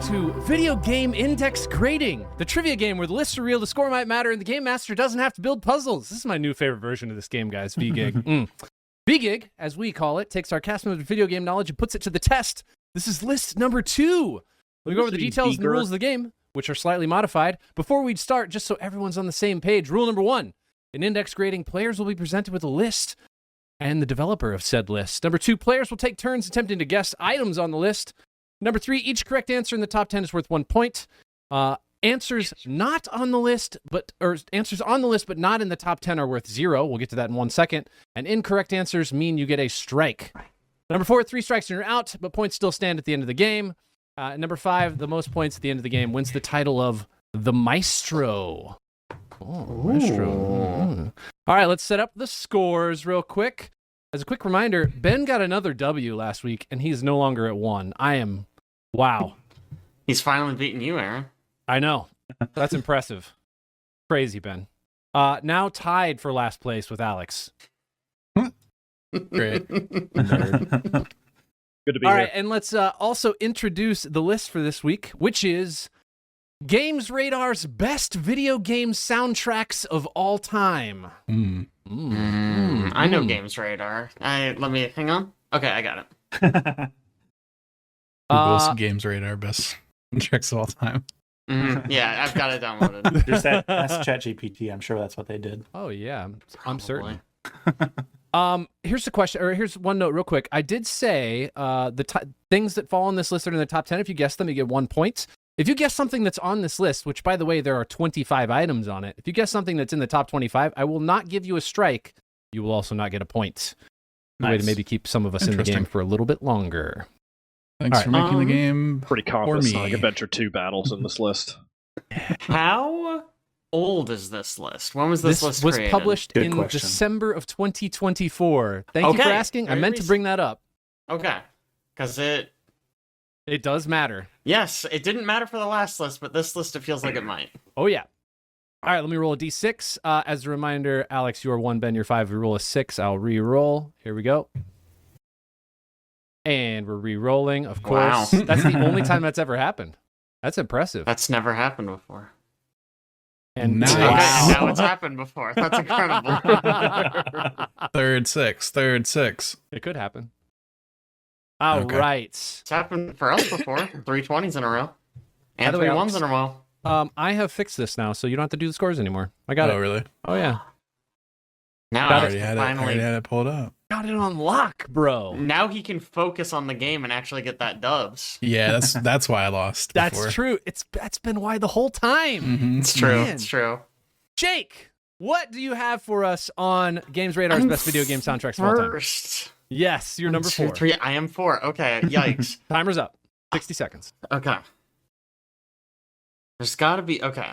to Video Game Index Grading, the trivia game where the lists are real, the score might matter, and the game master doesn't have to build puzzles. This is my new favorite version of this game, guys, VGig. VGig, as we call it, takes our cast member's video game knowledge and puts it to the test. This is list number 2. We'll go over the details and the rules of the game, which are slightly modified. Before we start, just so everyone's on the same page, rule number 1. In index grading, players will be presented with a list and the developer of said list. Number 2, players will take turns attempting to guess items on the list. Number 3, each correct answer in the top 10 is worth 1 point. Answers not on the list, answers on the list but not in the top 10 are worth 0. We'll get to that in 1 second. And incorrect answers mean you get a strike. Number 4, 3 strikes and you're out, but points still stand at the end of the game. Number 5, the most points at the end of the game wins the title of the Maestro. Oh, Maestro. All right, let's set up the scores real quick. As a quick reminder, Ben got another W last week, and he's no longer at 1. Wow. He's finally beaten you, Aaron. I know. That's impressive. Crazy, Ben. Now tied for last place with Alex. Great. Nerd. Good to be All here. right, and let's also introduce the list for this week, which is GamesRadar's best video game soundtracks of all time. I know GamesRadar. Let me hang on. Okay, I got it. Google's GamesRadar best tricks of all time. Yeah, I've got it downloaded. Just ask ChatGPT. I'm sure that's what they did. Oh yeah, I'm certain. Probably. Here's the question, or here's one note real quick. I did say things that fall on this list are in the top 10. If you guess them, you get 1 point. If you guess something that's on this list, which, by the way, there are 25 items on it, if you guess something that's in the top 25, I will not give you a strike. You will also not get a point. A way to maybe keep some of us in the game for a little bit longer. Thanks for making the game Pretty for confident me. Sonic Adventure 2 battles in this list. How old is this list? When was this list was created? published Good in question. December of 2024. Thank you for Okay, asking. I very meant to bring that up. Okay, because It does matter. yes, it didn't matter for the last list, but this list, it feels like it might. Oh, yeah. All right, let me roll a d6. As a reminder, Alex, you're 1, Ben, you're 5. We roll a 6. I'll re-roll. Here we go. And we're re-rolling, of course. Wow. That's the only time that's ever happened. That's impressive. That's never happened before. And Nice. Okay, Wow. now it's happened before. That's incredible. Third six. It could happen. All Okay. right. It's happened for us before. 320s in a row. By And the way, 3 Alex- ones in a row. I have fixed this now, so you don't have to do the scores anymore. I got Oh, it. really? Oh, yeah. Now I I already had it pulled up. Got it on lock, bro. Now he can focus on the game and actually get that dubs. Yeah, that's why I lost. That's before. true. That's been why the whole time. Mhm. It's true. Man. It's true. Jake, what do you have for us on GamesRadar's best video game soundtracks of all time? First. Yes, you're number 2, 4. 3. I am 4. Okay. Yikes. Timer's up. 60 seconds. Okay. There's got to be. Okay.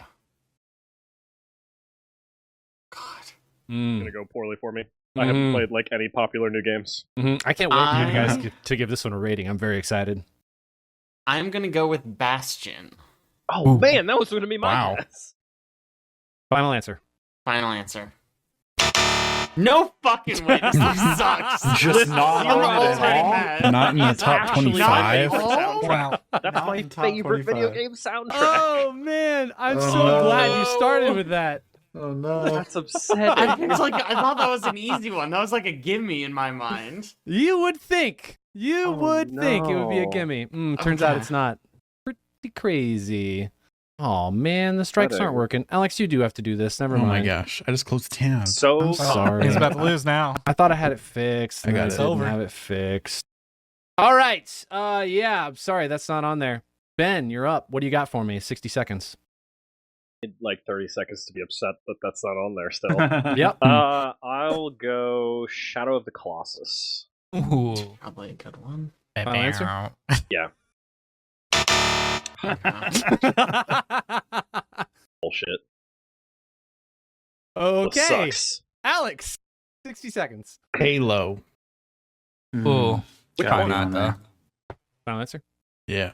God. Gonna go poorly for me. I haven't played like any popular new games. I can't wait for you guys to give this one a rating. I'm very excited. I'm gonna go with Bastion. Oh man, that was gonna be my Wow. guess. Final answer. Final answer. No fucking way. This sucks. Just This not I'm on it at already all? mad. Not in the That's top actually 25. my favorite soundtrack. Wow. That's Not my in top favorite video 25. game soundtrack. Oh, man. I'm so Oh. glad you started with that. Oh no. That's upsetting. I thought that was an easy one. That was like a gimme in my mind. You would think. You would think it would be a no. gimme. Turns out Okay. it's not. Pretty crazy. Oh, man. The strikes aren't Whatever. working. Alex, you do have to do this. Never Oh mind. my gosh, I just closed the tab. So I'm sorry. He's about to lose now. I thought I had it fixed. I got and it. didn't Over. have it fixed. All right. Yeah. I'm sorry. That's not on there. Ben, you're up. What do you got for me? 60 seconds. like 30 seconds to be upset that that's not on there still. Yep. I'll go Shadow of the Colossus. Ooh. Probably a good one. Final answer? Bullshit. That Okay. sucks. Alex, 60 seconds. Halo. Ooh. Which Gotta one? be on there. Final answer? Yeah.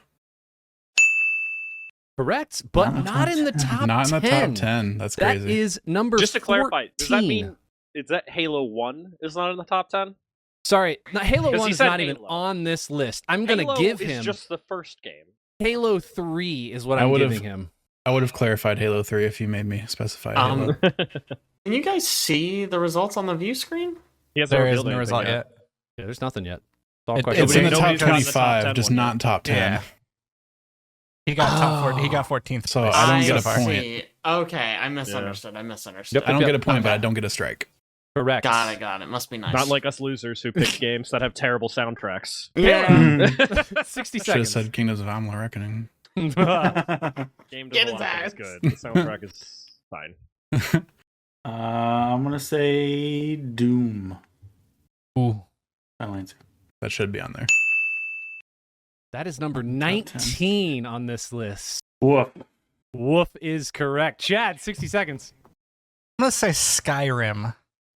Correct, but Not in the not in the top 10. Not in the top 10. That's That crazy. is number Just to clarify, does that 14. mean is that Halo 1 is not in the top 10? Sorry, Halo 'Cause 1 he is said not even Halo. on this list. I'm going to Halo give is him... just the first game. Halo 3 is what I I'm would've- giving him. I would have clarified Halo 3 if you made me specify Halo. Can you guys see the results on the view screen? He hasn't There revealed isn't a anything result yet. Yeah, there's nothing yet. It's all It- question. It's in the top Nobody's gotten the top 25, 10 just one not yet. top 10. Yeah. He got 14th. So place. I don't I get a point. see. Okay, I misunderstood. I misunderstood. I don't get a point, but Okay. I don't get a strike. Correct. Got it. Must be nice. Not like us losers who pick games that have terrible soundtracks. Yeah. 60 Should have seconds. said Kingdoms of Amalur Reckoning. Game Get does a his lot of ass. things good. The soundtrack is fine. I'm gonna say Doom. Ooh. Final answer. That should be on there. That is number Top 10. 19 on this list. Woof. Woof is correct. Chad, 60 seconds. I'm gonna say Skyrim.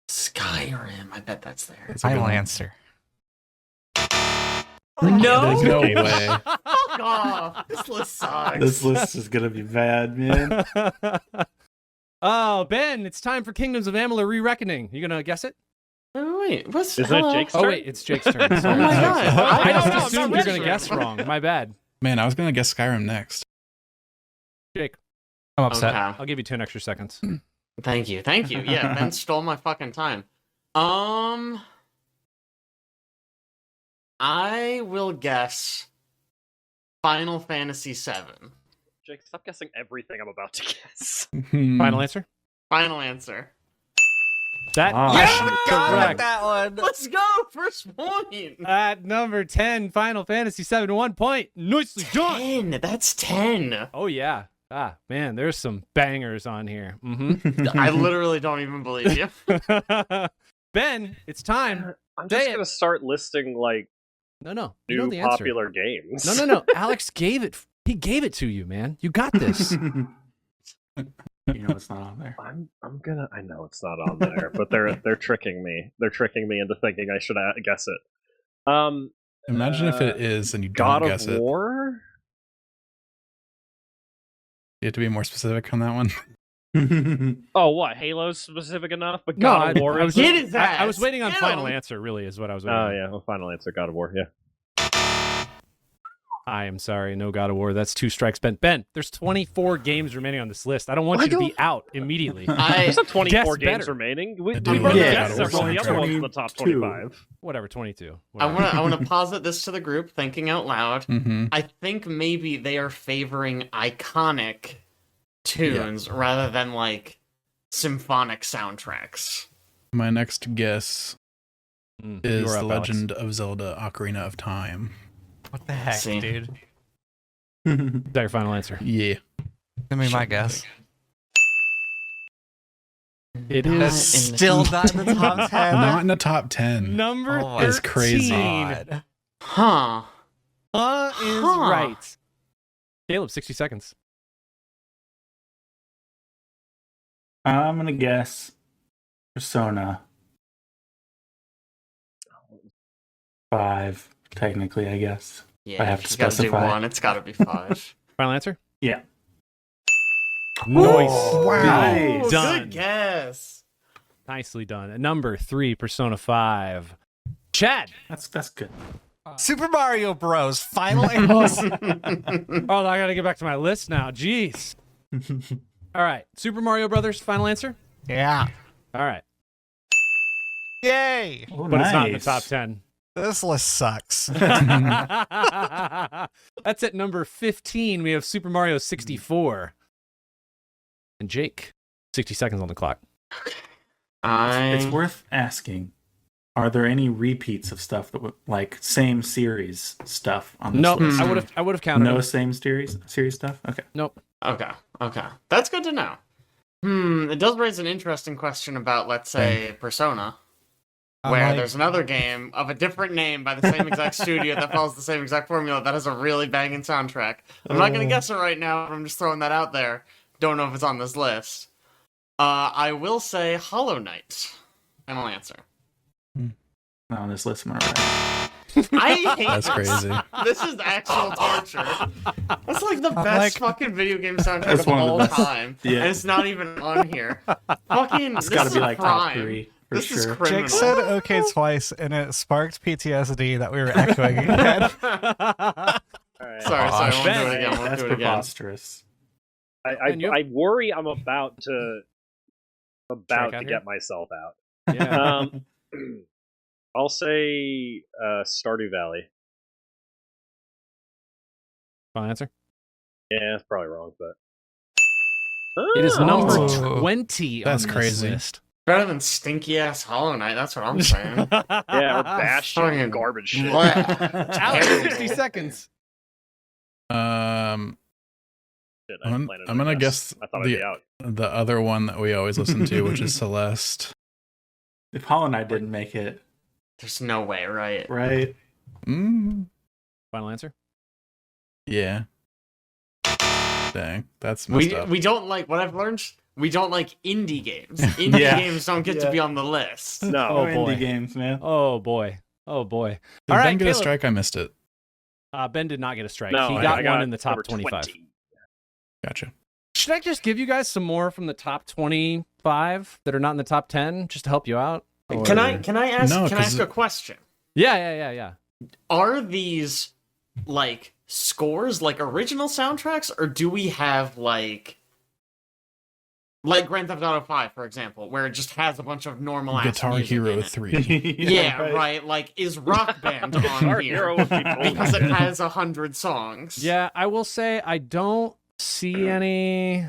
Skyrim. I bet that's there. That's a good Final one. answer. No. There's no way. Fuck off. This list sucks. This list is gonna be bad, man. Oh, Ben, it's time for Kingdoms of Amalur Re-Reckoning. You gonna guess it? Oh, wait, what's Isn't it Jake's Oh, turn? wait, it's Jake's turn. Oh Sorry. my god. I don't just know, I'm assumed not you're gonna registering. guess wrong. My bad. Man, I was going to guess Skyrim next. Jake, I'm upset. Okay. I'll give you 10 extra seconds. Thank you. Yeah, Ben stole my fucking time. I will guess Final Fantasy VII. Jake, stop guessing everything I'm about to guess. Final answer? Final answer. That Ah. is Yeah, correct. that one. Let's go! First point! At number 10, Final Fantasy VII, 1 point. Nicely done. 10! That's 10! Oh, yeah. Ah, man, there's some bangers on here. Mm-hmm. I literally don't even believe you. Ben, it's time. I'm Say just it. gonna start listing like No. You know new the answer. popular games. No. Alex gave it. He gave it to you, man. You got this. You know it's not on there. I'm gonna. I know it's not on there, but they're tricking me. They're tricking me into thinking I should guess it. Imagine if it is and you God don't of guess it. War. You have to be more specific on that one. Oh, what? Halo's specific enough, but No, God of War I is. was, Get his I was ass. waiting on Get final him. answer, really, is what I was waiting Oh on. yeah, well, final answer. God of War. Yeah. I am sorry, no God of War. That's 2 strikes. Ben, there's 24 games remaining on this list. I don't want you to be out immediately. There's not 24 Guess games better. remaining. I We do both love guessed God of War several of the other soundtrack. ones in the top 22. 25. Whatever, 22. I Whatever. want to posit this to the group, thinking out loud. Mm-hmm. I think maybe they are favoring iconic tunes rather than like symphonic soundtracks. My next guess Mm, is you're The up, Alex. Legend of Zelda Ocarina of Time. What the heck, See. dude? Is that your final answer? Yeah. Give me my guess. It Not is in the- Still not in the top 10. Not in the top 10. number Oh, 13. It's crazy. God. Huh. Is Huh. right. Caleb, 60 seconds. I'm gonna guess Persona 5. Technically, I guess. Yeah, I have to you gotta do specify. one. It's gotta be 5. Final answer? Yeah. Nice. Wow. Nice. Done. Good guess. Nicely done. At number 3, Persona 5. Chad. That's good. Super Mario Bros. Final answer. Oh, I gotta get back to my list now. Jeez. All right. Super Mario Brothers, final answer? Yeah. All right. Yay. But it's not in the top 10. This list sucks. That's at number 15. We have Super Mario 64. And Jake, 60 seconds on the clock. It's worth asking. Are there any repeats of stuff that like same series stuff on this No, list? I would have counted No them. same series stuff? Okay. Nope. Okay. That's good to know. It does raise an interesting question about, let's say, Persona, where there's another game of a different name by the same exact studio that follows the same exact formula that has a really banging soundtrack. I'm not going to guess it right now, but I'm just throwing that out there. Don't know if it's on this list. I will say Hollow Knight. Final answer. Not on this list, am I right? I hate That's this. crazy. This is actual torture. That's like the I'm best like- fucking video game soundtrack That's of one of the all best. time. Yeah. And it's not even on here. Fucking, It's this got to is be like top crime. 3 for This is sure. criminal. Jake said okay twice, and it sparked PTSD that we were echoing again. All right. Sorry, I won't Ben, do it again. Won't That's do it again. preposterous. I worry I'm about to Strike out get here? myself out. Yeah. I'll say Stardew Valley. Final answer. Yeah, it's probably wrong, but It is number Oh. 20 That's on this crazy. list. Better than stinky ass Hollow Knight. That's what I'm saying. yeah, or Bastion, fucking garbage shit. Alex, 60 seconds. Shit, I I'm planted gonna on guess I thought I'd be out. the other one that we always listen to, which is Celeste. If Hollow Knight didn't make it, There's no way, right? right? Final answer. Yeah. Dang, that's messed up. We don't like what I've learned. We don't like indie games. Indie Yeah. games don't get to be on the list. No. Oh, No boy. indie games, man. Oh boy. Oh boy. Did All Ben right, get a Caleb. strike? I missed it. Ben did not get a strike. No, he I got got one in the top number 25. 20. Gotcha. Should I just give you guys some more from the top 25 that are not in the top 10 just to help you out? Or- Can I ask No, can I 'cause ask a question? Yeah. Are these like scores, like original soundtracks, or do we have like Grand Theft Auto 5, for example, where it just has a bunch of normal ass Guitar music Hero in it? 3. Yeah, right. Like, is Rock Band on Guitar here? Hero would be totally Because it good. has 100 songs. Yeah, I will say I don't see any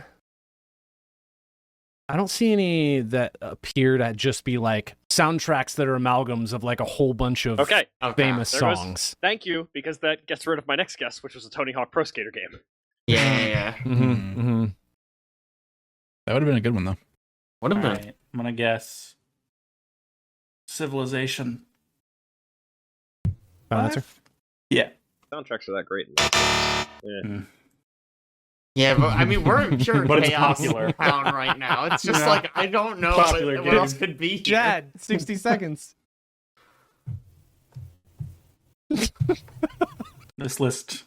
that appear to just be like soundtracks that are amalgams of like a whole bunch of Okay, famous there goes- songs. thank you, because that gets rid of my next guess, which was a Tony Hawk Pro Skater game. Yeah. Mm-hmm. That would have been a good one, though. What have been? Alright, I'm gonna guess Civilization. Final answer. Yeah. Soundtracks are that great. Yeah. Yeah, but I mean, we're in pure But it's chaos popular. town right now. It's just Yeah. like, I don't know Popular what game. else could be here. Jad, 60 seconds. This list.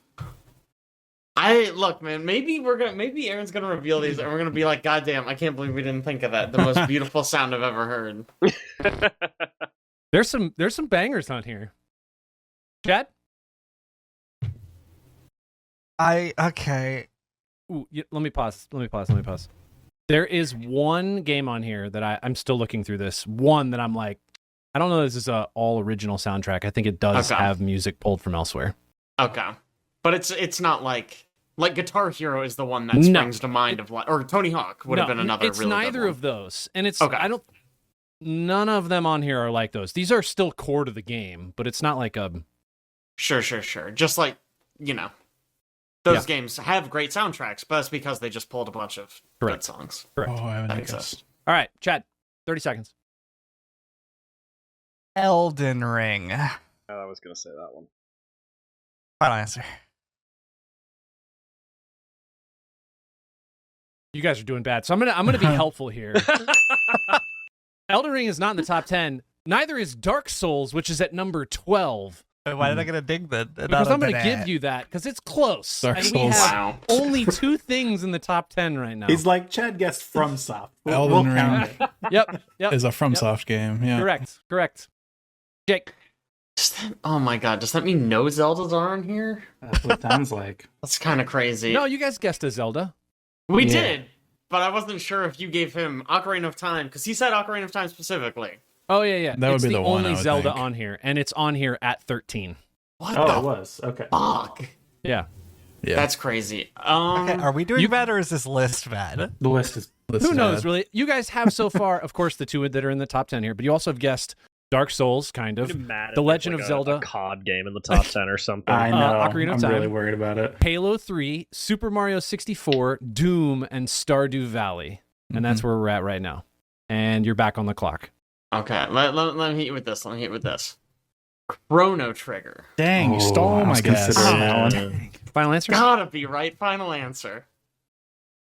Look, man, maybe Aaron's gonna reveal these and we're gonna be like, God damn, I can't believe we didn't think of that. The most beautiful sound I've ever heard. There's some bangers on here. Jad? Okay. Ooh, let me pause. There is one game on here that I'm still looking through this. One that I'm like, I don't know if this is a all original soundtrack. I think it does Okay. have music pulled from elsewhere. Okay. But it's not like Guitar Hero is the one that No. springs to mind of like, or Tony Hawk would have been another It's really good neither one. of those. And it's Okay. none of them on here are like those. These are still core to the game, but it's not like a Sure. Just like, those games have great soundtracks, but it's because they just pulled a bunch of good Correct. songs. correct. Oh, I haven't Thanks, guessed. All right, Chad, 30 seconds. Elden Ring. I was gonna say that one. Final answer. You guys are doing bad. So I'm gonna be helpful here. Elden Ring is not in the top 10. Neither is Dark Souls, which is at number 12. Why did I get a ding then? Because I'm going to give you that, because it's close. Dark and Souls. we have Wow. only 2 things in the top 10 right now. He's like Chad guessed FromSoft. Elden Ring. count it. Yep. Is a FromSoft game. Yeah. Correct. Jake. Oh my god, does that mean no Zeldas are on here? That's what it sounds like. That's kind of crazy. No, you guys guessed a Zelda. We Yeah. did, but I wasn't sure if you gave him Ocarina of Time, because he said Ocarina of Time specifically. Oh, yeah. That would it's be the one, only I would Zelda think. on here, and it's on here at 13. What Oh, it the was. Okay. fuck? Yeah. Yeah. That's crazy. Okay, are we doing bad or is this list bad? The list is This Who is knows, bad. really? You guys have so far, of course, the 2 that are in the top 10 here, but you also have guessed Dark Souls, kind of. The Legend of Zelda. a COD game in the top 10 or something. I know. Ocarina of I'm Time. really worried about it. Halo 3, Super Mario 64, Doom, and Stardew Valley. And that's where we're at right now. And you're back on the clock. Okay, let me hit you with this. Chrono Trigger. Dang, you stole I my was guess. considering that one. Final answer? Gotta be right. Final answer.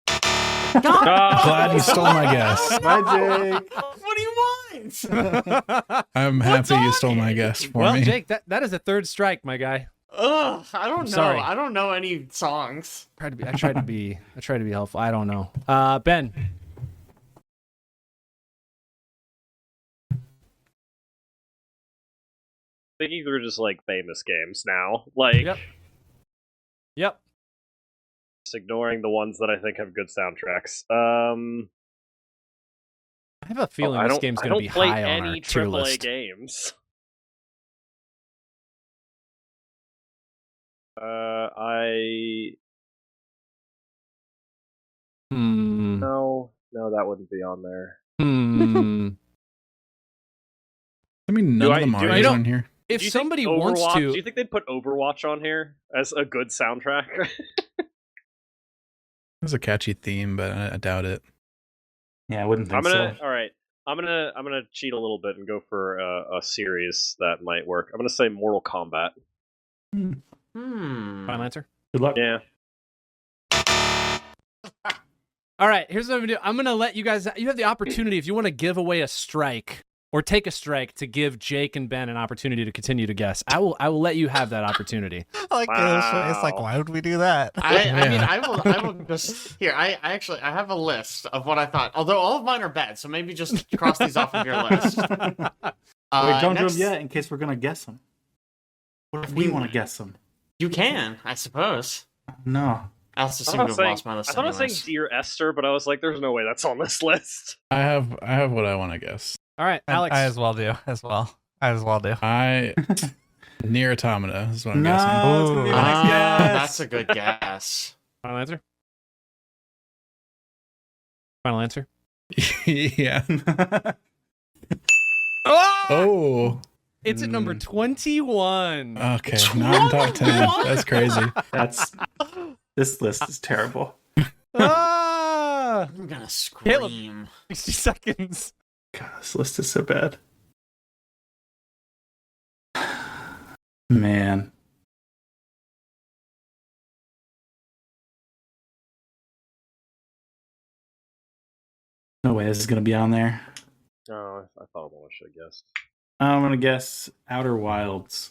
Glad you stole my guess. Bye, Jake. What do you want? I'm happy you stole my guess for Well, me. Jake, that is a 3rd strike, my guy. Ugh, I don't know. sorry. I don't know any songs. I tried to be helpful. I don't know. Ben. Thinking through just like famous games now. Like, Yep. Yep. Just ignoring the ones that I think have good soundtracks. I have a feeling this game's going to be high on our tier AAA list. games. No, that wouldn't be on there. I mean, none of the Mario's on here. If somebody wants to, do you think they'd put Overwatch on here as a good soundtrack? It's a catchy theme, but I doubt it. Yeah, I wouldn't think so. All right. I'm gonna cheat a little bit and go for a series that might work. I'm gonna say Mortal Kombat. Final answer. Good luck. Yeah. All right, here's what I'm gonna do. I'm gonna let you guys. You have the opportunity if you want to give away a strike or take a strike to give Jake and Ben an opportunity to continue to guess. I will let you have that opportunity. Like it's like, why would we do that? I mean, I will just here. I have a list of what I thought. Although all of mine are bad, so maybe just cross these off of your list. Wait, don't do next- them yet in case we're gonna guess them. What if we want to guess them? You can, I suppose. No. I also seem to have lost my list. I thought I was saying Dear Esther, but I was like, there's no way that's on this list. I have what I want to guess. All right, Alex. I as well do. Near Automata is what I'm No, guessing. it's gonna be my next guess. That's a good guess. Final answer. Final answer. Yeah. Oh! It's at number 21. Okay, not in top 10. That's crazy. This list is terrible. Ah! I'm gonna Caleb. scream. 60 seconds. God, this list is so bad. Man. No way this is going to be on there. Oh, I thought I should have guessed. I'm going to guess Outer Wilds.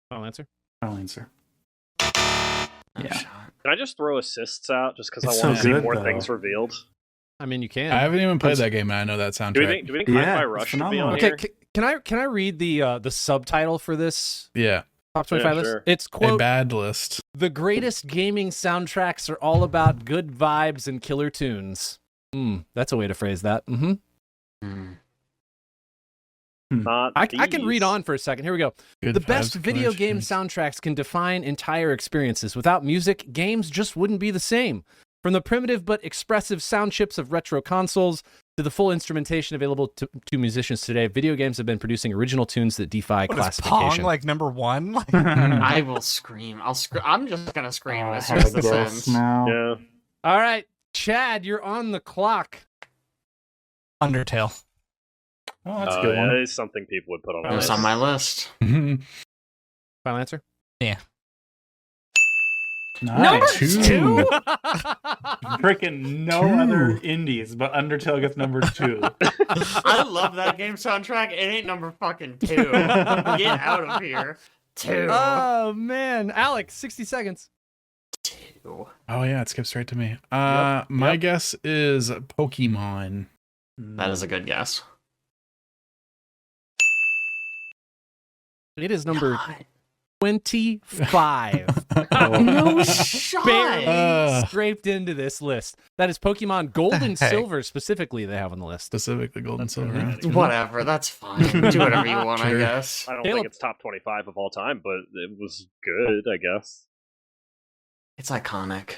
Final answer. Final answer. No Yeah. shot. Can I just throw assists out just because It's I want so to see good, more though. things revealed? I mean, you can. I haven't even played that game, and I know that soundtrack. Do we think Yeah, Hi-Fi it's Rush should be phenomenal. on Okay, here? can I read the subtitle for this Yeah, top 25 Yeah, list? sure. It's a quote bad list. the greatest gaming soundtracks are all about good vibes and killer tunes. That's a way to phrase that. Mm-hmm. Not I can read these. on for a second. Here we go. Good The best vibes, video killer game tunes. soundtracks can define entire experiences. Without music, games just wouldn't be the same. From the primitive but expressive sound chips of retro consoles to the full instrumentation available to musicians today, video games have been producing original tunes that defy What is classification. Pong like number one? Like, I will scream. I'm just gonna scream I as soon have as a this guess ends. now. Yeah. All right, Chad, you're on the clock. Undertale. Oh, that's a good one. That is something people would put on It a was list. on my list. Final answer? Nice. Two. Freaking no Two. other indies, but Undertale gets number 2. I love that game soundtrack. It ain't number fucking 2. Get out of here. 2. Oh, man. Alex, 60 seconds. 2. Oh yeah, it skips right to me. My guess is Pokemon. That is a good guess. It is number God. 25. No shot. Barely scraped into this list. That is Pokemon Gold and Hey. Silver specifically they have on the list. Specifically Gold and Silver. really yeah. Whatever, that's fine. Do whatever you want, I Sure. guess. I don't Caleb. think it's top 25 of all time, but it was good, I guess. It's iconic.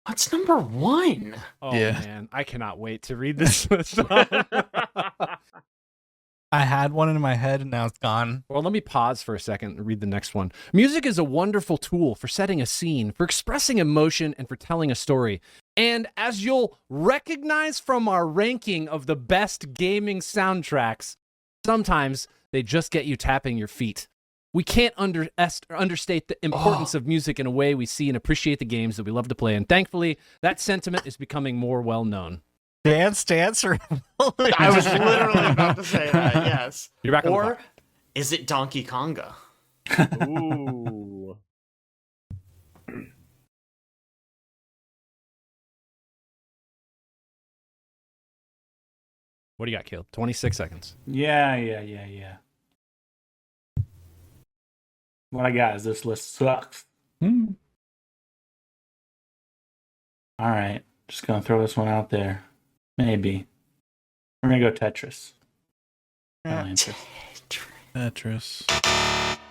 What's number 1? Oh, Yeah. man. I cannot wait to read this list. I had one in my head and now it's gone. Well, let me pause for a second and read the next one. Music is a wonderful tool for setting a scene, for expressing emotion, and for telling a story. And as you'll recognize from our ranking of the best gaming soundtracks, sometimes they just get you tapping your feet. We can't understate the importance of music in a way we see and appreciate the games that we love to play. And thankfully, that sentiment is becoming more well known. Dance, or I was literally about to say that, yes. You're back on the Or clock. is it Donkey Konga? Ooh. What do you got, Caleb? 26 seconds. Yeah. What I got is this list sucks. Hmm. All right, just gonna throw this one out there. Maybe we're gonna go Tetris. Yeah. Final answer. Tetris.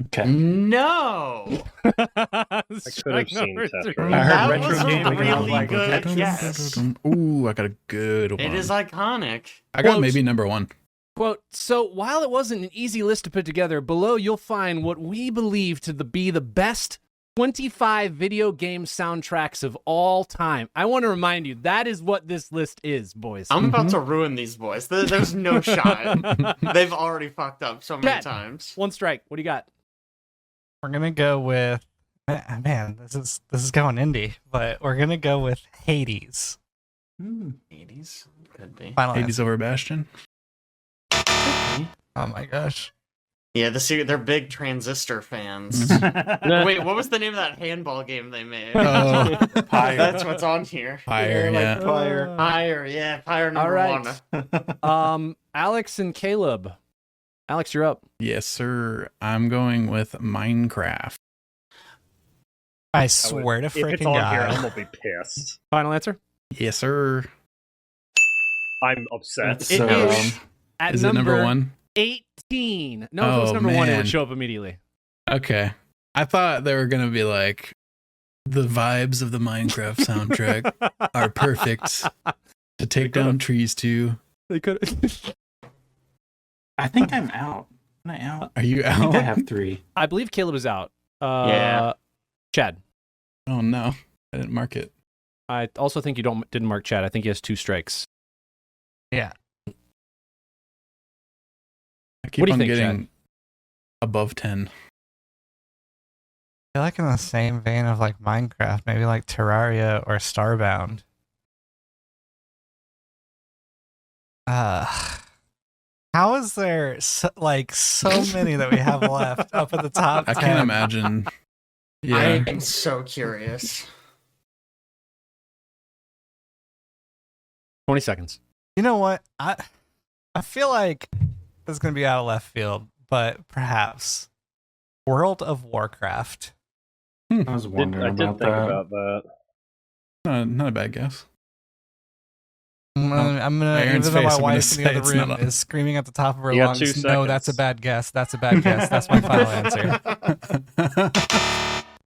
Okay. No. I could have seen Tetris. I heard That retro was a gaming, and I was really like, good Tetris. guess. Ooh, I got a good one. It is iconic. I got Quote- maybe number one. Quote, so while it wasn't an easy list to put together, below you'll find what we believe to be the best 25 video game soundtracks of all time. I want to remind you, that is what this list is, boys. I'm about to ruin these boys. There's no shot. They've already fucked up so many Chad. times. One strike. What do you got? We're gonna go with man. This is going indie, but we're gonna go with Hades. 80s could be. Final Hades over Bastion. answer. Oh my gosh. Yeah, they're big Transistor fans. Wait, what was the name of that handball game they made? Oh, Pyre. That's what's on here. Fire, yeah. Fire number All right. one. Alex and Caleb. Alex, you're up. Yes, sir. I'm going with Minecraft. I swear to If it's freaking on here, I'm God. gonna be pissed. Final answer? Yes, sir. I'm upset. That's It so is wrong. at Is it number one? 18. No, if it was Oh, number one, it man. would show up immediately. Okay. I thought they were gonna be like, the vibes of the Minecraft soundtrack are perfect to take down trees to. They could. I think I'm out. Am I out? Are you I think I out? have 3. I believe Caleb is out. Yeah. Chad. Oh no, I didn't mark it. I also think you didn't mark Chad. I think he has 2 strikes. Yeah. I keep What do you on think, getting Chad? above 10. I feel like in the same vein of like Minecraft, maybe like Terraria or Starbound. How is there so many that we have left up at the top? I 10? can't imagine. I Yeah. am so curious. 20 seconds. You know what? I feel like this is gonna be out of left field, but perhaps World of Warcraft. I was I wondering did about think that. about that. Not a bad guess. I'm gonna Aaron's even though my face, I'm gonna wife in the say other it's room not on. is screaming at the top of her You got lungs. 2 No, that's a seconds. bad guess. That's a bad guess. That's my final answer.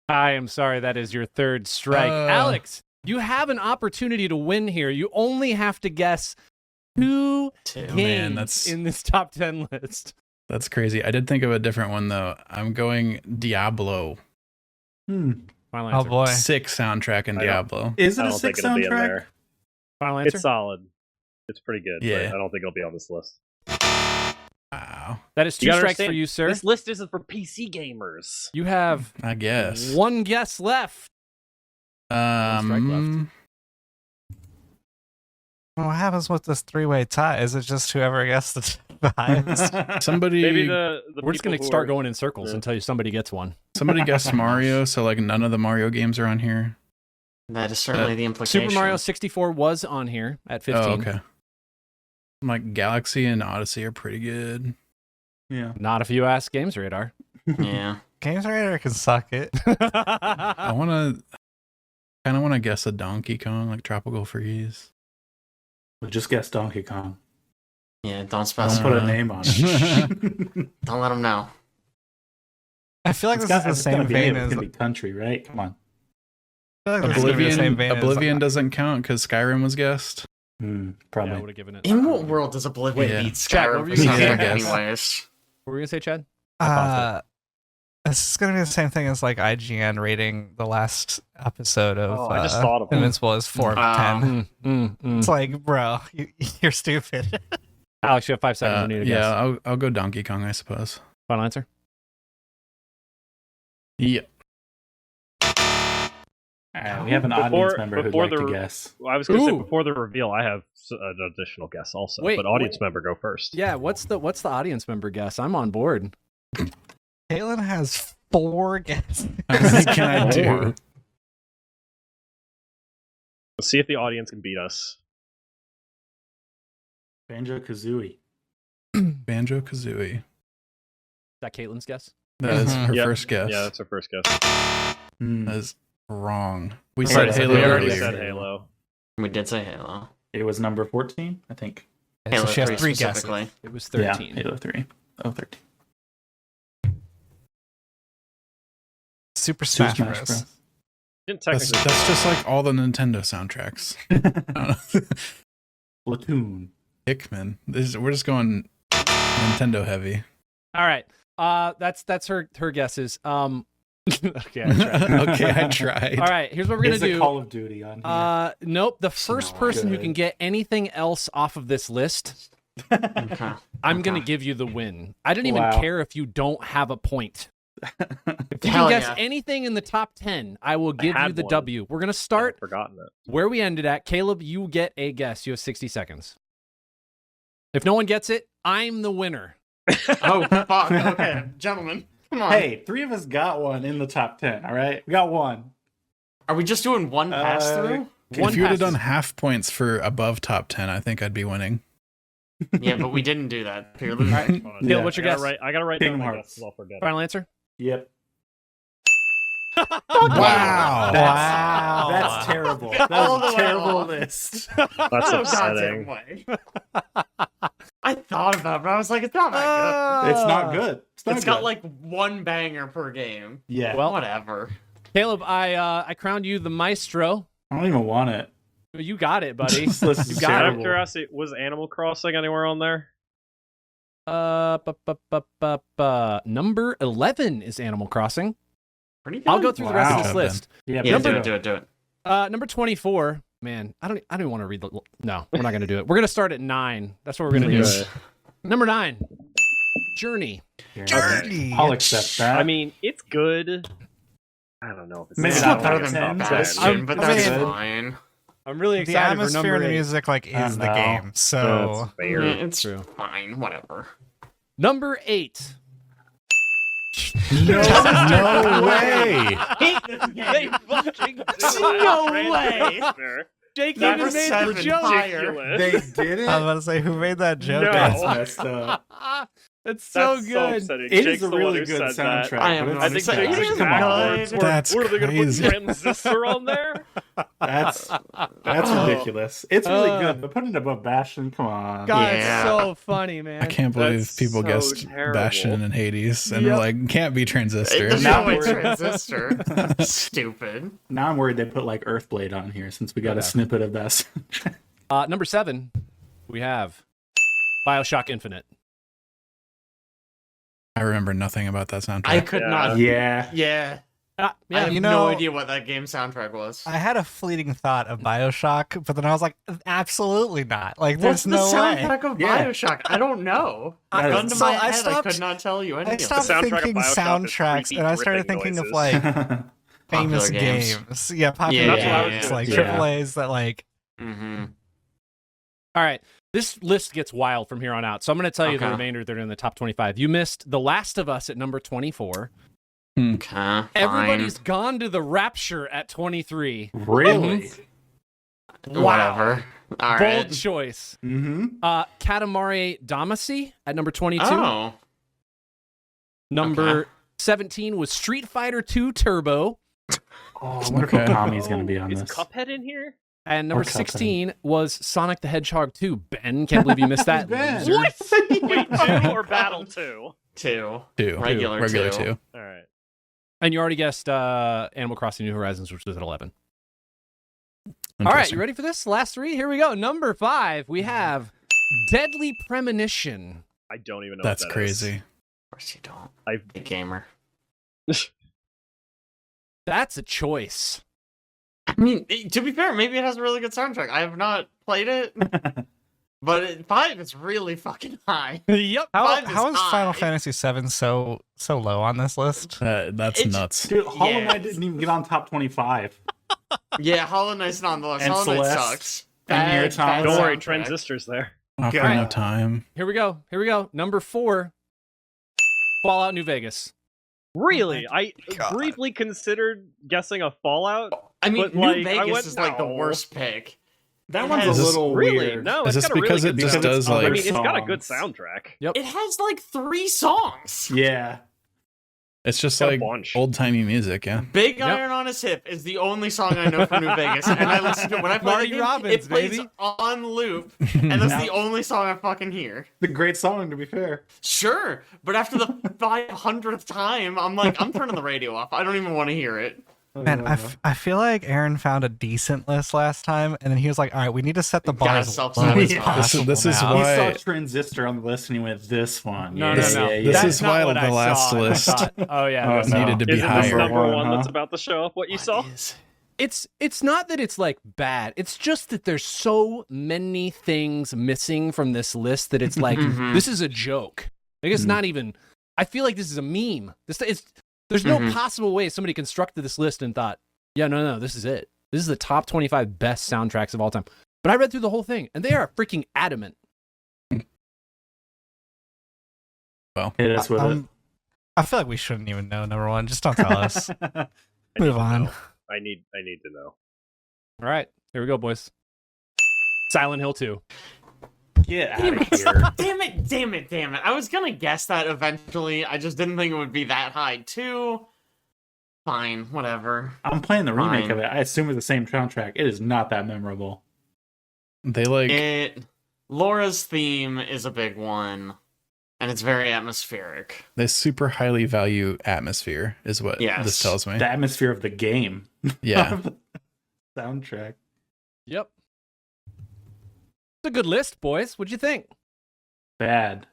I am sorry. That is your 3rd strike. Alex, you have an opportunity to win here. You only have to guess 2 games Man, that's- in this top 10 list. That's crazy. I did think of a different one though. I'm going Diablo. Final Oh answer. boy. 6 soundtrack in I don't- Diablo. Is I it a don't think 6 it'll be in soundtrack? there. Final answer. It's solid. It's pretty good. Yeah. But I don't think it'll be on this list. Wow. That is 2 gotta strikes for understand, you, sir. This list isn't for PC gamers. You have I guess. 1 guess left. strike left. What happens with this 3-way tie? Is it just whoever gets the highest? Somebody Maybe the We're just going to people who start are- going in circles Yeah. until somebody gets one. somebody guessed Mario, so like none of the Mario games are on here. That is certainly the implication. Super Mario 64 was on here at 15. Oh, okay. Like Galaxy and Odyssey are pretty good. Yeah. Not if you ask Games Radar. Yeah. Games Radar can suck it. I kind of want to guess a Donkey Kong, like Tropical Freeze. Well, just guess Donkey Kong. Yeah, don't Don't specify. put a name on it. Don't let them know. I feel like It's this got- is it's the gotta same be vein it. as. It's gonna be country, right? Come on. I feel like this is gonna be the same Oblivion, vein as- Oblivion doesn't count because Skyrim was guessed. Yeah, I Probably. would have given it. In what world does Oblivion Yeah. beat Chad, what Skyrim were for you gonna say? soundtrack I guess. anyways? What were you going to say, Chad? This is gonna be the same thing as like IGN rating the last episode of Oh, I just thought of it. Invincible as 4 of 10. It's like, bro, you're stupid. Alex, you have 5 seconds. I need to guess. Yeah, I'll go Donkey Kong, I suppose. Final answer? Yeah. We have an Before- audience member who'd before like to the- guess. Well, I was going to say Ooh. before the reveal, I have an additional guess also. Wait, but audience wait. member go first. Yeah, what's the audience member guess? I'm on board. Caitlin has 4 guesses. How many can I do? More. Let's see if the audience can beat us. Banjo Kazooie. Banjo Kazooie. Is that Caitlin's guess? That is her Yep. first guess. Yeah, that's her first guess. That is wrong. We Right, said so Halo We already earlier. said Halo. We did say Halo. It was number 14, I think. Halo so she has 3 three guesses. specifically. It was Yeah, 13. Halo 3. Oh, 13. Super Super Smash Bros. Didn't That's technically. just like all the Nintendo soundtracks. Platoon. Pikmin. We're just going Nintendo heavy. All right. That's her guesses. Okay, I tried. Okay, I tried. All right, here's what we're Is gonna the do. Call of Duty on here? Nope. The first not person who good. can get anything else off of this list, Okay. I'm gonna Okay. give you the win. I don't even Wow. care if you don't have a point. If you Hell can guess yeah. anything in the top 10, I will give you had the one. W. We're gonna I've start forgotten it. where we ended at. Caleb, you get a guess. You have 60 seconds. If no one gets it, I'm the winner. Oh, fuck. Okay, gentlemen. Come on. Hey, 3 of us got one in the top 10, all right? We got one. Are we just doing one pass through? One If you would passes. have done half points for above top 10, I think I'd be winning. Yeah, but we didn't do that. You're losing. Right. Hold on. Caleb, what's your I guess? gotta write Kingdom down my Hearts. guesses. I'll forget. Final answer? Yep. Wow. Wow. That's terrible. All That's the a way terrible off. list. That's No goddamn upsetting. way. I thought about it, but I was like, it's not that It's not good. It's good. not It's good. got like one banger per game. Yeah. Well, Whatever. Caleb, I crowned you the maestro. I don't even want it. You got it, buddy. This list You is got Out it. of terrible. curiosity, was Animal Crossing anywhere on there? Number 11 is Animal Crossing. Pretty good. I'll go through the rest of Wow. this list. Yeah, Yeah, please do it. Number 24. Man, I don't even want to read the. No, we're not gonna do it. We're gonna start at 9. That's what we're gonna do. Okay. Number 9, Journey. Journey. I'll accept that. I mean, it's good. I don't know if it's Maybe It's not not better top than 10, Bastion, but I that's mean- fine. I'm really The excited for atmosphere number and the 8. music is the know. game. So That's fair. Yeah, it's True. fine. Whatever. Number 8. No way. hate this They fucking do No that. way. Transistor. Jake Number even made the 7 joke. higher. Ridiculous. did I was about to say, who made that joke? No. That's messed up. It's so That's good. upsetting. It Jake's is a the one really who good said that. soundtrack. I am but not it's saying sad. it is Come on. good. That's What are they gonna crazy. put Transistor on there? That's ridiculous. It's really good, but putting it above Bastion, come on. God, Yeah. it's so funny, man. I can't believe That's people so guessed terrible. Bastion and Hades, and Yep. they're like, can't be Transistor. There's Now no way we're- Transistor. Stupid. Now I'm worried they put like Earthblade on here since we got Yeah. a snippet of that. soundtrack. Number 7, we have BioShock Infinite. I remember nothing about that soundtrack. I could Yeah. not. Yeah. Yeah. I Yeah, have you no know- idea what that game soundtrack was. I had a fleeting thought of Bioshock, but then I was like, absolutely not. Like, What's there's the no way. soundtrack of Yeah. Bioshock? I don't know. That Gun is- to So my I head, I stopped- could not tell you any I of stopped it. soundtrack of thinking Bioshock is soundtracks, creepy and I started dripping thinking of noises. like famous Popular games. Yeah, popular Yeah, that's what I was games, doing like too. AAA's that like. Mm-hmm. All right. This list gets wild from here on out. So I'm going to tell you the Okay. remainder that are in the top 25. You missed The Last of Us at number 24. Okay, fine. Everybody's gone to the Rapture at 23. Really? Whatever. All Bold right. choice. Mm-hmm. Katamari Damacy at number 22. Oh. Number Okay. 17 was Street Fighter 2 Turbo. Oh, I wonder Okay. if Tommy's going to be on Is this. Cuphead in here? And number Or Cuphead. 16 was Sonic the Hedgehog 2. Ben, can't believe you missed that. Ben. loser. Wait, 2 or Battle 2? 2. Two. Regular two. two. All right. And you already guessed Animal Crossing New Horizons, which was at 11. All right, Interesting. you ready for this? Last 3? Here we go. Number 5, we have Deadly Premonition. I don't even know That's what that crazy. Of course you don't. I've- Big gamer. That's a choice. I mean, to be fair, maybe it has a really good soundtrack. I have not played it, but 5 is really fucking high. Yep. Five How is is Final high. Fantasy VII so low on this list? That's It's- nuts. Dude, Hollow Yeah. Knight didn't even get on top 25. Yeah, Hollow Knight's not on the list. And Hollow Knight Celeste. sucks. And Nier Bad Automata. Don't worry, soundtrack. Transistor's there. Ocarina of Time. Here we go. Here we go. Number 4, Fallout New Vegas. Really? I God. briefly considered guessing a Fallout. I mean, But, New like, I Vegas went, is like the no. worst pick. That It one's has- a little Really? weird. No, Is it's this got a because really it good just because does it's like I mean, it's got a good songs. soundtrack. Yep. It has like 3 songs. Yeah. It's just Got a like bunch. old-timey music, yeah. Big Yep. Iron on His Hip is the only song I know from New Vegas, and I listen to it when I play Marty the game. Robbins, It plays baby. on loop, and that's the only song I fucking hear. The great song, to be fair. Sure, but after the 500th time, I'm like, I'm turning the radio off. I don't even want to hear it. Man, I feel like Aaron found a decent list last time, and then he was like, all right, we need to set the bar Gotta as low as self-sabotage. possible This is now. He why- saw Transistor on the list and he went, this one. No, yeah, no, no. yeah, yeah. This That's is not why what the I last saw. I list thought, oh yeah, Oh, that's no. needed to be Is it this higher. number One, one huh? that's about to show up what you saw? It's not that it's like bad. It's just that there's so many things missing from this list that it's like this is a joke. Like it's not even. I feel like this is a meme. There's no possible way somebody constructed this list and thought, yeah, no, this is it. This is the top 25 best soundtracks of all time. But I read through the whole thing, and they are freaking adamant. Well, Hit us with it. I feel like we shouldn't even know, number one. Just don't tell us. Move on. I need to know. All right, here we go, boys. Silent Hill 2. Get out Damn of it, here. damn it. I was gonna guess that eventually. I just didn't think it would be that high, too. Fine, whatever. I'm playing the remake Fine. of it. I assume it's the same soundtrack. It is not that memorable. they Laura's theme is a big one, and it's very atmospheric. they super highly value atmosphere, is what Yes. this tells me. The atmosphere of the game. Yeah. Of the soundtrack. Yep. It's a good list, boys. What'd you think? Bad.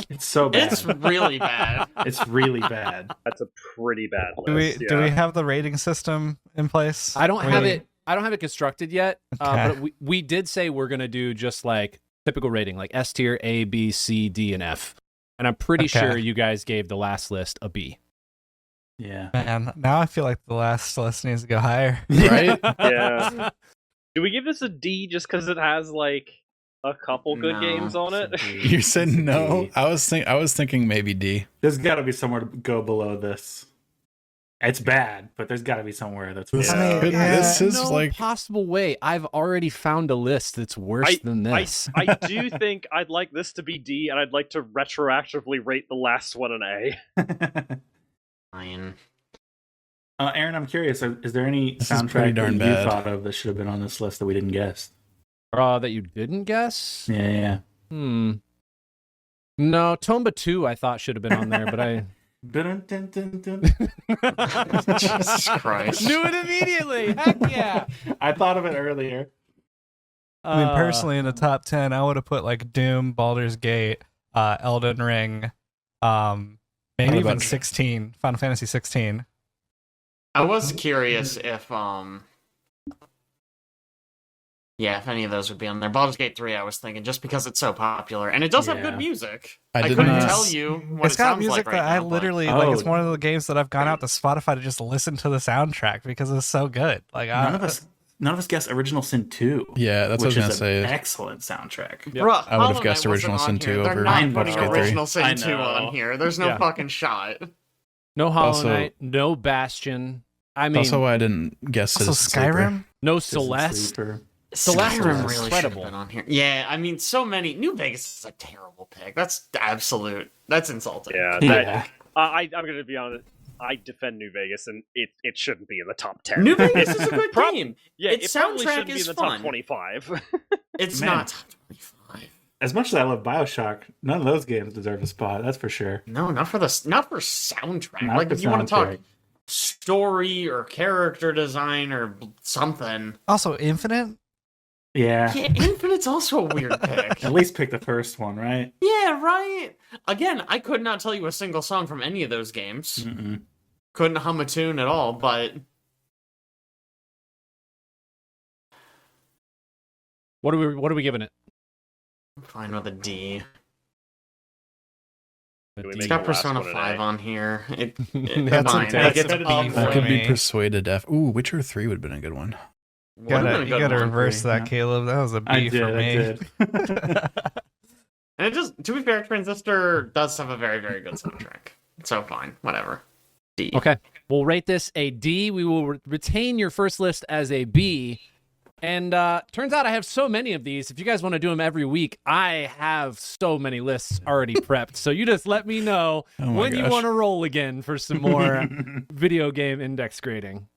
It's so bad. It's really bad. It's really bad. That's a pretty bad Do we list. do we have the rating system in place? I don't have Really? it. I don't have it constructed yet. Okay. But we did say we're gonna do just like typical rating, like S tier, A, B, C, D, and F. And I'm pretty Okay. sure you guys gave the last list a B. Yeah. Man, now I feel like the last list needs to go higher. Right? Yeah. Do we give this a D just because it has like a couple good No, games on it? it's a D. You said no. I was thinking maybe D. There's got to be somewhere to go below this. It's bad, but there's got to be somewhere that's This, Yeah. could- this is no like possible way. I've already found a list that's worse than this. I do think I'd like this to be D, and I'd like to retroactively rate the last one an A. Fine. Aaron, I'm curious. Is there any This is pretty soundtrack darn that you bad. thought of that should have been on this list that we didn't guess? That you didn't guess? Yeah. No, Tomba 2 I thought should have been on there, but I Jesus Christ. knew it immediately. Heck yeah. I thought of it earlier. I mean, personally, in the top 10, I would have put like Doom, Baldur's Gate, Elden Ring, maybe What even about- 16, Final Fantasy 16. I was curious if if any of those would be on there. Baldur's Gate 3, I was thinking, just because it's so popular. And it does have Yeah. good music. I I did couldn't not- tell you what It's it got sounds music like right that I now, but- literally Oh. like. It's one of the games that I've gone out to Spotify to just listen to the soundtrack because it's so good. Like, None of us guessed Original Sin 2. Yeah, that's what which I was is gonna an say. excellent soundtrack. Yep. Bruh, I would have Hollow guessed Knight Original wasn't Sin on 2 here. They're over not Baldur's putting Gate 3. Original I Sin 2 know. on here. There's no Yeah. fucking shot. No Hollow Also- Knight, no Bastion. I mean, Also, why I didn't guess also Citizen Sleeper. Skyrim. no Citizen Celeste. Sleeper. Celeste Skyrim was really incredible. should have been on here. Yeah, I mean, so many. New Vegas is a terrible pick. That's absolute. That's insulting. Yeah, Yeah. I'm going to be honest. I defend New Vegas, and it shouldn't be in the top 10. New Vegas is a good Prob- game. Yeah, Its it probably soundtrack shouldn't be is in the fun. top 25. It's Man. not top 25. As much as I love Bioshock, none of those games deserve a spot. That's for sure. No, not for soundtrack. Not like for if you want to talk soundtrack. story or character design or something. Also, Infinite. Yeah. Yeah, Infinite's also a weird pick. At least pick the first one, right? Yeah, right. Again, I could not tell you a single song from any of those games. Mm-mm. Couldn't hum a tune at all, but What are we giving it? I'm fine with a D. A Do we D. It's make got the last Persona one an 5 A? on here. That's Fine. okay. It gets That's up better than for I could be me. Persuaded F. Ooh, Witcher 3 would have been a good one. Would've been a You good gotta one. reverse that, Yeah. Caleb. That was a B I did. for me. I did. And it just, to be fair, Transistor does have a very, very good soundtrack. So fine, whatever. D. Okay, we'll rate this a D. We will retain your first list as a B. And turns out I have so many of these. If you guys want to do them every week, I have so many lists already prepped. So you just let me know when you want to roll again for some more video game index grading.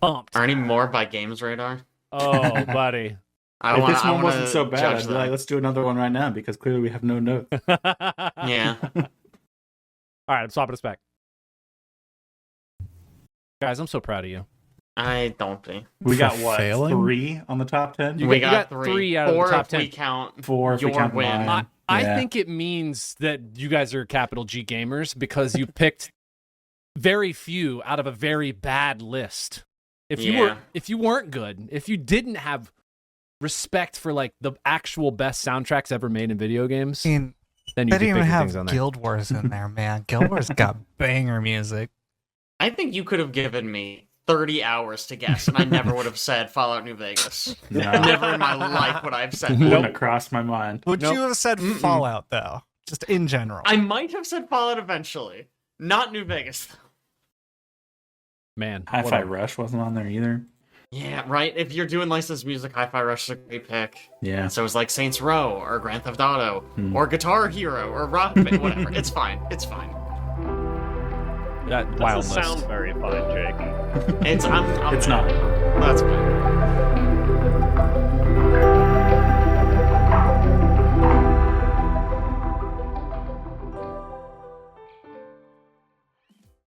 Pumped. Are any more by Games Radar? Oh, buddy. If this one wasn't so bad, I'd be like, let's do another one right now because clearly we have no notes. Yeah. All right, I'm swapping us back. Guys, I'm so proud of you. I don't think. We got what? Failing? 3 on the top 10? We got three out Four of the top if 10. we count 4 if we your count win. mine. I Yeah. think it means that you guys are capital G gamers because you picked very few out of a very bad list. If you weren't good, if you didn't have respect for like the actual best soundtracks ever made in video games, I mean, then they you didn't even things on have there. Guild Wars in there, man. Guild Wars got banger music. I think you could have given me 30 hours to guess, and I never would have said Fallout New Vegas. No. Never in my life would I have said Wouldn't that. have crossed my mind. Would you have said Fallout though? Just in general. I might have said Fallout eventually. Not New Vegas, though. Man, Hi-Fi Rush wasn't on there either. Yeah, right? If you're doing licensed music, Hi-Fi Rush is a great pick. Yeah. So it's like Saints Row, or Grand Theft Auto, or Guitar Hero, or Rock Band, whatever. It's fine. It's fine. that Doesn't wild sound list. very fun, Jake. It's I'm It's not. That's